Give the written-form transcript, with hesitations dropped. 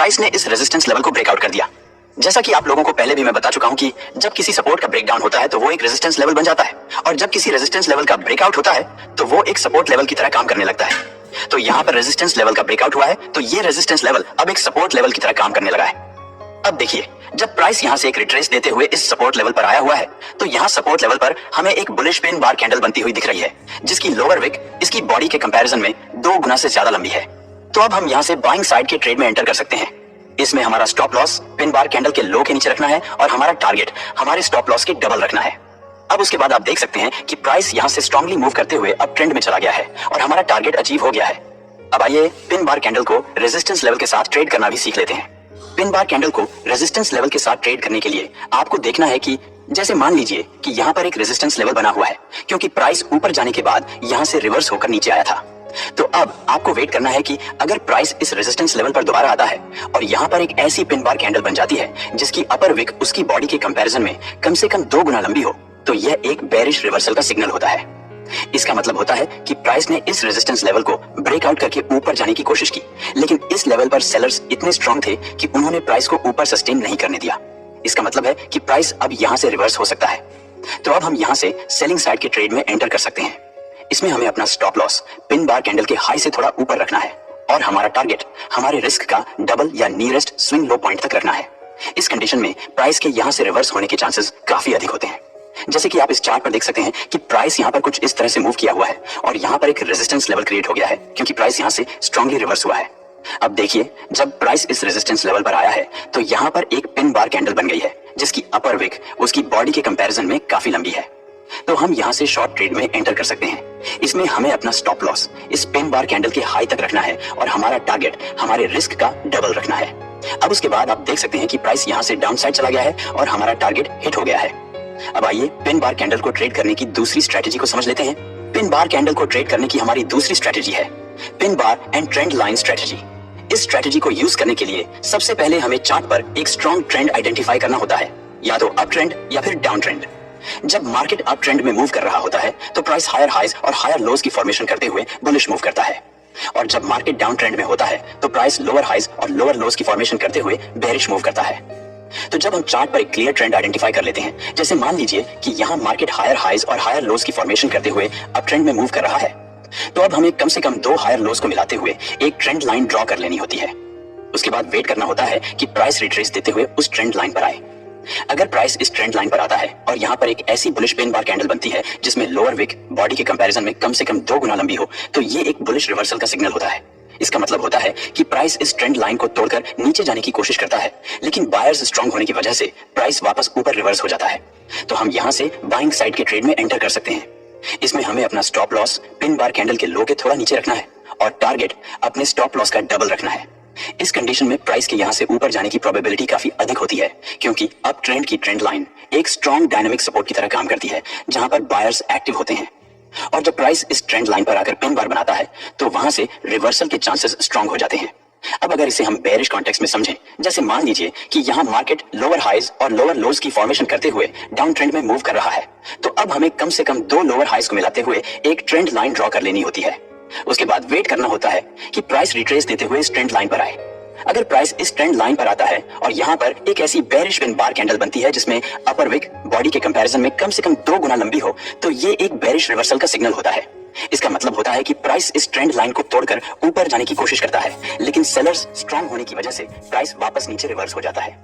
Price ने इस resistance level को ब्रेकआउट कर दिया। जैसा कि आप लोगों को पहले भी मैं बता चुका हूं कि जब किसी सपोर्ट का ब्रेकडाउन होता है तो वो एक रेजिस्टेंस लेवल बन जाता है, और जब किसी रेजिस्टेंस लेवल का ब्रेकआउट होता है तो वो एक सपोर्ट लेवल की तरह काम करने लगता है। तो यहाँ पर रेजिस्टेंस लेवल का ब्रेकआउट हुआ है, तो ये रेजिस्टेंस लेवल अब एक सपोर्ट लेवल की तरह काम करने लगा है। अब देखिए, जब प्राइस यहाँ से एक रिट्रेस देते हुए इस सपोर्ट लेवल पर आया हुआ है, तो यहाँ सपोर्ट लेवल पर हमें एक बुलिश पिन बार कैंडल बनती हुई दिख रही है, जिसकी लोअर विक इसकी बॉडी के कंपैरिजन में 2 गुना से ज्यादा लंबी है। तो अब हम यहाँ से बाइंग साइड के ट्रेड में एंटर कर सकते हैं। इसमें हमारा stop loss pin bar candle के लो के नीचे रखना है और हमारा टारगेट हमारे स्टॉप लॉस के डबल रखना है। अब उसके बाद आप देख सकते हैं कि प्राइस यहाँ से स्ट्रांगली मूव करते हुए अब ट्रेंड में चला गया है और हमारा टारगेट अचीव हो गया है। अब आइए पिन बार कैंडल को रेजिस्टेंस लेवल के साथ ट्रेड करना भी सीख लेते हैं। पिन बार कैंडल को रेजिस्टेंस लेवल के साथ ट्रेड करने के लिए आपको देखना है कि जैसे मान लीजिए कि यहाँ पर एक रेजिस्टेंस लेवल बना हुआ है, क्योंकि प्राइस ऊपर जाने के बाद यहाँ से रिवर्स होकर नीचे आया था। तो अब आपको वेट करना है कि अगर प्राइस इस रेजिस्टेंस लेवल पर दोबारा आता है और यहाँ पर एक ऐसी पिन बार कैंडल बन जाती है जिसकी अपर विक उसकी बॉडी के कंपैरिजन में कम से कम 2 गुना लंबी हो, तो यह एक बेरिश रिवर्सल का सिग्नल होता है। इसका मतलब होता है कि प्राइस ने इस रेजिस्टेंस लेवल को ब्रेकआउट करके ऊपर जाने की कोशिश की, लेकिन इस लेवल पर सेलर्स इतने स्ट्रांग थे कि उन्होंने प्राइस को ऊपर सस्टेन नहीं करने दिया। इसका मतलब है कि प्राइस अब यहाँ से रिवर्स हो सकता है। तो अब हम यहाँ से सेलिंग साइड के ट्रेड में एंटर कर सकते हैं। इसमें हमें अपना stop loss pin bar candle के हाई से थोड़ा ऊपर रखना है और हमारा टारगेट हमारे रिस्क का डबल या नियरेस्ट स्विंग लो पॉइंट तक रखना है। इस कंडीशन में प्राइस के यहाँ से रिवर्स होने के चांसेस काफी अधिक होते हैं। जैसे कि आप इस चार्ट पर देख सकते हैं कि प्राइस यहाँ पर कुछ इस तरह से मूव किया हुआ है और यहाँ पर एक रेजिस्टेंस लेवल क्रिएट हो गया है, क्योंकि प्राइस यहाँ से स्ट्रांगली रिवर्स हुआ है। अब देखिए, जब प्राइस इस रेजिस्टेंस लेवल पर आया है तो यहाँ पर एक पिन बार कैंडल बन गई है जिसकी अपर विक उसकी बॉडी के कंपैरिजन में काफी लंबी है। तो हम यहाँ से शॉर्ट ट्रेड में एंटर कर सकते हैं। इसमें हमें अपना स्टॉप लॉस इस पिन बार कैंडल के हाई तक रखना है और हमारा टारगेट हमारे रिस्क का डबल रखना है। अब उसके बाद आप देख सकते हैं कि प्राइस यहाँ से डाउन साइड चला गया है और हमारा टारगेट हिट हो गया है। अब आइए पिन बार कैंडल को ट्रेड करने की दूसरी स्ट्रेटेजी को समझ लेते हैं। पिन बार कैंडल को ट्रेड करने की हमारी दूसरी स्ट्रेटेजी है pin bar and trend line strategy. इस स्ट्रेटेजी को यूज करने के लिए सबसे पहले हमें चार्ट पर एक स्ट्रॉन्ग ट्रेंड आइडेंटिफाई करना होता है, या तो अप ट्रेंड या फिर डाउन ट्रेंड। जब मार्केट अप ट्रेंड में मूव कर रहा होता है तो प्राइस हायर हाइज और हायर लोज की फॉर्मेशन करते हुए बुलिश मूव करता है, और जब मार्केट डाउन ट्रेंड में होता है तो प्राइस लोअर हाइज और लोअर लोज की फॉर्मेशन करते हुए बेरिश मूव करता है। तो जब हम चार्ट पर एक क्लियर ट्रेंड आइडेंटिफाई कर लेते हैं, जैसे मान लीजिए कि यहाँ मार्केट हायर हाइज और हायर लोज की फॉर्मेशन करते हुए अप ट्रेंड में मूव कर रहा है, तो अब हमें कम से कम 2 हायर लोज को मिलाते हुए एक ट्रेंड लाइन ड्रॉ कर लेनी होती है। उसके बाद वेट करना होता है कि प्राइस रिट्रेस देते हुए उस ट्रेंड लाइन पर आए। अगर प्राइस इस ट्रेंड लाइन पर आता है और यहाँ पर एक ऐसी बुलिश पिन बार कैंडल बनती है जिसमें लोअर विक बॉडी के कंपैरिजन में कम से कम 2 गुना लंबी हो, तो ये एक बुलिश रिवर्सल का सिग्नल होता है। इसका मतलब होता है कि प्राइस इस ट्रेंड लाइन को तोड़कर नीचे जाने की कोशिश करता है, लेकिन बायर्स स्ट्रांग होने की वजह से प्राइस वापस ऊपर रिवर्स हो जाता है। तो हम यहाँ से बाइंग साइड के ट्रेड में एंटर कर सकते हैं। इसमें हमें अपना stop loss pin bar candle के लो के थोड़ा नीचे रखना है और टारगेट अपने स्टॉप लॉस का डबल रखना है। इस कंडीशन में प्राइस के यहाँ से ऊपर जाने की प्रोबेबिलिटी काफी अधिक होती है, क्योंकि अप ट्रेंड की ट्रेंड लाइन एक स्ट्रॉन्ग डायनामिक सपोर्ट की तरह काम करती है जहां पर बायर्स एक्टिव होते हैं, और जब प्राइस इस ट्रेंड लाइन पर आकर पिन बार बनाता है तो वहां से रिवर्सल के चांसेस स्ट्रांग हो जाते हैं। अब अगर इसे हम बेरिश कॉन्टेक्स्ट में समझें, जैसे मान लीजिए कि यहाँ मार्केट लोअर हाइज और लोअर लोज की फॉर्मेशन करते हुए डाउन ट्रेंड में मूव कर रहा है, तो अब हमें कम से कम 2 लोअर हाइज को मिलाते हुए एक ट्रेंड लाइन ड्रॉ कर लेनी होती है। उसके बाद वेट करना होता है कि प्राइस रिट्रेस देते हुए इस ट्रेंड लाइन पर आए। अगर प्राइस इस ट्रेंड लाइन पर आता है और यहाँ पर एक ऐसी बेरिश पिन बार कैंडल बनती है जिसमें अपर विक बॉडी के कंपैरिजन में कम से कम 2 गुना लंबी हो, तो ये एक बेरिश रिवर्सल का सिग्नल होता है। इसका मतलब होता है कि प्राइस इस ट्रेंड लाइन को तोड़कर ऊपर जाने की कोशिश करता है, लेकिन सेलर्स स्ट्रांग होने की वजह से प्राइस वापस नीचे रिवर्स हो जाता है।